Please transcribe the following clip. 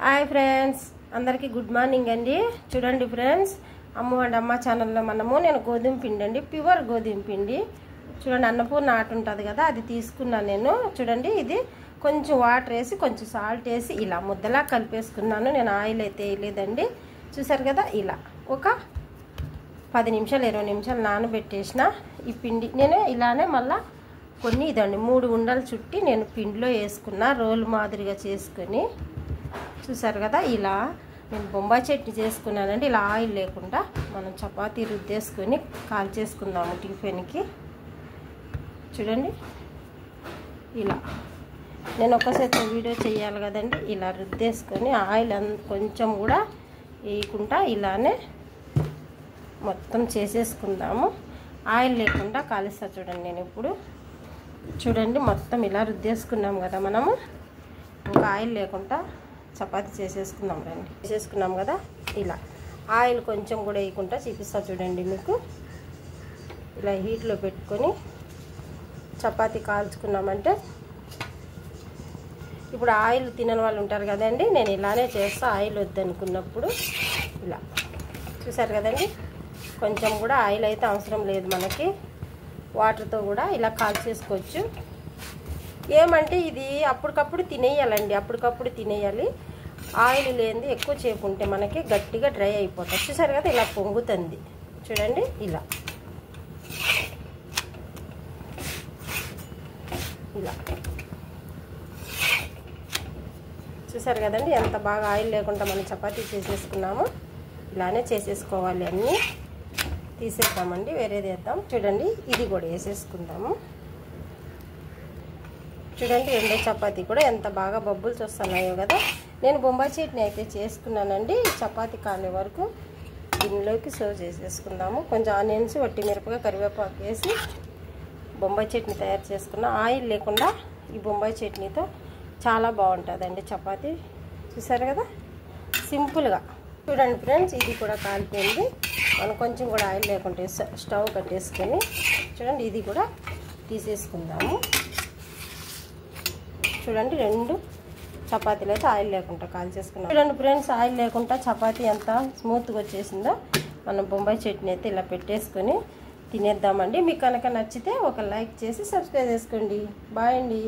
Hi friends, అందరికీ good morning అండి. చూడండి ఫ్రెండ్స్, అమ్మ అండ్ అమ్మ ఛానల్లో నేను గోధుమ పిండి అండి, ప్యూర్ గోధుమ పిండి. చూడండి, అన్నపూర్ణ ఆట ఉంటుంది కదా, అది తీసుకున్నాను నేను. చూడండి, ఇది కొంచెం వాటర్ వేసి కొంచెం సాల్ట్ వేసి ఇలా ముద్దలా కలిపేసుకున్నాను. నేను ఆయిల్ అయితే వేయలేదండి. చూసారు కదా, ఇలా ఒక 10 నిమిషాలు 20 నిమిషాలు నానబెట్టేసిన ఈ పిండి నేను ఇలానే మళ్ళీ కొన్ని ఇదండి 3 ఉండలు చుట్టి నేను పిండిలో వేసుకున్న రోల్ మాదిరిగా చేసుకొని. చూసారు కదా, ఇలా నేను బొంబాయి చట్నీ చేసుకున్నానండి. ఇలా ఆయిల్ లేకుండా మనం చపాతీ రుద్దేసుకొని కాల్చేసుకుందాము టిఫిన్కి. చూడండి, ఇలా నేను ఒకసారి వీడియో చేయాలి కదండి. ఇలా రుద్దేసుకొని ఆయిల్ కొంచెం కూడా వేయకుండా ఇలానే మొత్తం చేసేసుకుందాము. ఆయిల్ లేకుండా కాలుస్తా. చూడండి, నేను ఇప్పుడు చూడండి మొత్తం ఇలా రుద్దేసుకున్నాం కదా మనము. ఇంకా ఆయిల్ లేకుండా చపాతీ చేసేసుకుందాం రండి. చేసేసుకున్నాం కదా, ఇలా ఆయిల్ కొంచెం కూడా వేయకుండా చూపిస్తా. చూడండి, మీకు ఇలా హీట్లో పెట్టుకొని చపాతీ కాల్చుకున్నామంటే, ఇప్పుడు ఆయిల్ తినని వాళ్ళు ఉంటారు కదండి, నేను ఇలానే చేస్తా. ఆయిల్ వద్దనుకున్నప్పుడు ఇలా. చూసారు కదండి, కొంచెం కూడా ఆయిల్ అయితే అవసరం లేదు మనకి. వాటర్తో కూడా ఇలా కాల్చేసుకోవచ్చు. ఏమంటే ఇది అప్పటికప్పుడు తినేయాలండి, అప్పటికప్పుడు తినేయాలి. ఆయిల్ లేనిది ఎక్కువ సేపు ఉంటే మనకి గట్టిగా డ్రై అయిపోతుంది. చూసారు కదా, ఇలా పొంగుతుంది. చూడండి, ఇలా ఇలా చూసారు కదండి, ఎంత బాగా ఆయిల్ లేకుండా మనం చపాతీ చేసేసుకున్నాము. ఇలానే చేసేసుకోవాలి. అన్నీ తీసేద్దామండి, వేరేది వేద్దాం. చూడండి, ఇది కూడా వేసేసుకుందాము. చూడండి, రెండో చపాతీ కూడా ఎంత బాగా బబ్బుల్స్ వస్తున్నాయో కదా. నేను బొంబాయి చట్నీ అయితే చేసుకున్నానండి. చపాతీ కాలే వరకు దీనిలోకి సర్వ్ చేసేసుకుందాము. కొంచెం ఆనియన్స్, వట్టి మిరపకాయ, కరివేపాకు వేసి బొంబాయి చట్నీ తయారు చేసుకున్నా. ఆయిల్ లేకుండా ఈ బొంబాయి చట్నీతో చాలా బాగుంటుందండి చపాతీ. చూసారు కదా, సింపుల్గా. చూడండి ఫ్రెండ్స్, ఇది కూడా కాలిపోయింది. మనం కొంచెం కూడా ఆయిల్ లేకుంటే స్టవ్ కట్టేసుకొని చూడండి, ఇది కూడా తీసేసుకుందాము. చూడండి, 2 చపాతీలు అయితే ఆయిల్ లేకుండా కాల్చేసుకున్నాం. చూడండి ఫ్రెండ్స్, ఆయిల్ లేకుండా చపాతీ ఎంత స్మూత్గా వచ్చేసిందో. మనం బొంబాయి చట్నీ అయితే ఇలా పెట్టేసుకొని తినేద్దామండి. మీకు కనుక నచ్చితే ఒక లైక్ చేసి సబ్స్క్రైబ్ చేసుకోండి. బాయ్ అండి.